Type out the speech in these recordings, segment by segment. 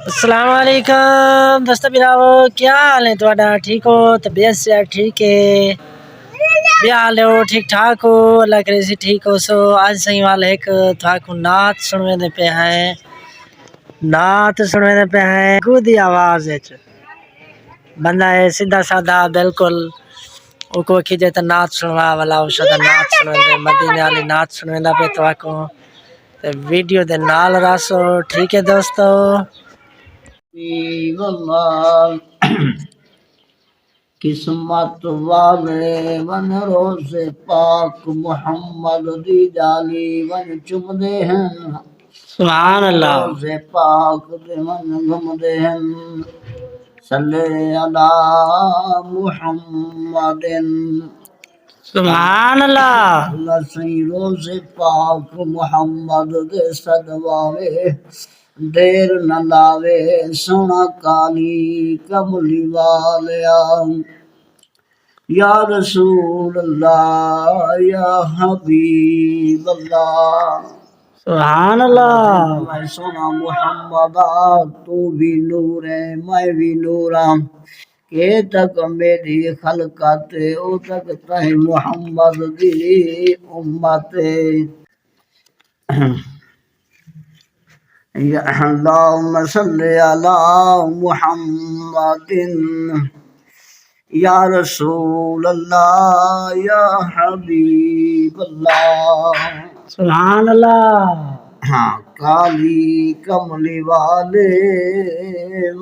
السلام علیکم دوستو براو، کیا حال ہے تھوڑا؟ ٹھیک ہو؟ طبیعت سے ٹھیک ہے؟ کیا حال ہو؟ ٹھیک ٹھاک ہو؟ اللہ کرے سی ٹھیک ہو سو آج صحیح وال ایک تھاکو نعت سنوے دے پہ ہیں، نعت سنوے دے پہ ہیں گودی آواز ہے بندہ ہے سیدھا سادہ بالکل او کو کھجے تے نعت سنوا والا او شدا نعت سنوے دے مدینے والی نعت سنوے دا پہ تھاکو تے ویڈیو دے نال راسو، ٹھیک ہے دوستو؟ واللہ قسمت والے ون روز پاک محمد دی جالی ون چمدے ہیں، سبحان اللہ، روز پاک دے ون گھمدے ہیں، صلی علی محمد سبحان اللہ، اللہ سی روز پاک محمد دے صدواوے دیر نہ لاوے سونا کالی کملی والیا یا رسول اللہ یا حبیب اللہ سبحان اللہ، میں سونا محمد تو بھی نور ہے میں بھی نورم کہ تک میری خلقت او تک تہ محمد دی امت یا اللہم صلی علی محمد یا رسول اللہ یا حبیب اللہ سبحان اللہ، ہاں کالی کملی والے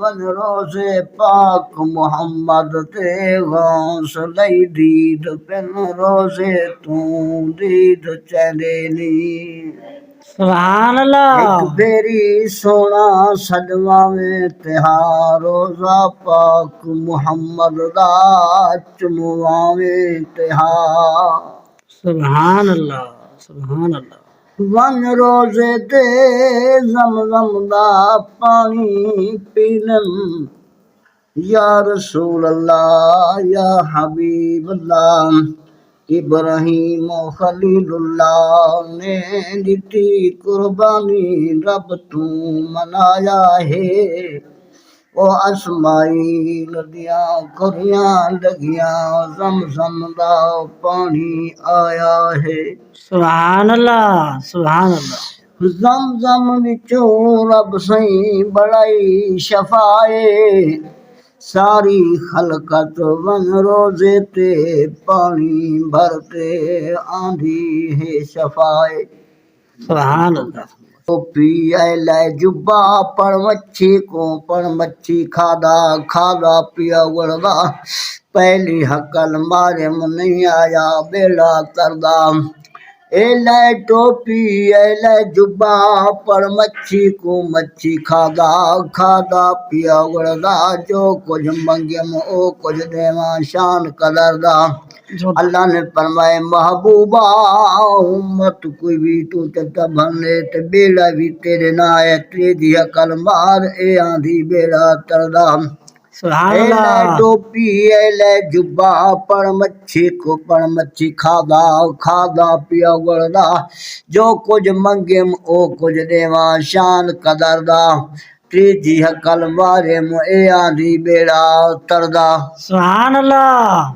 ون روز پاک محمد تے غوث لئی دید پن روزے تو دید چلے نی سبحان اللہ، ایک بیری سونا سجوا میں تہار روزہ پاک محمد دا چموا میں تہار سبحان اللہ، سبحان اللہ، ون روزے تے زمزم دا پانی پیلن یا رسول اللہ یا حبیب اللہ ابراہیم و خلیل اللہ نے دیتی قربانی رب تو منایا ہے وہ اسماعیل دیاں کریاں لگیاں زمزم دا پانی آیا ہے سبحان اللہ، سبحان اللہ، زمزم وچوں رب سائیں بڑائی شفائے ساری خلقت ون روزے تے پانی بھرتے آندھی ہے شفائے سبحان اللہ، ٹوپی اے لے جبا پڑ مچھی کو پڑ مچھی کھادا پیا گڑدا پہلی حقل مارے من نہیں آیا بیڑا تردا اے لے ٹوپی اے لے جبا پڑ مچھی کو مچھی کھادا پیا گڑدا جو کچھ منگیم او کچھ دیواں شان قدر دا اللہ نے فرمائے محبوبہ امت کوئی بھی تو چتا بھرنے تے بیڑا بھی تیرے نائے تیری عقل مار اے آندھی بیڑا تردا سبحان اے لے اللہ، ٹوپی اے لے جبا پڑ مچھی کو پڑ مچھی کھادا پیا گڑدا جو کچھ منگیم او کچھ دیواں شان قدر دا تیجی عقل مارے اے آندھی بیڑا تردا سبحان اللہ،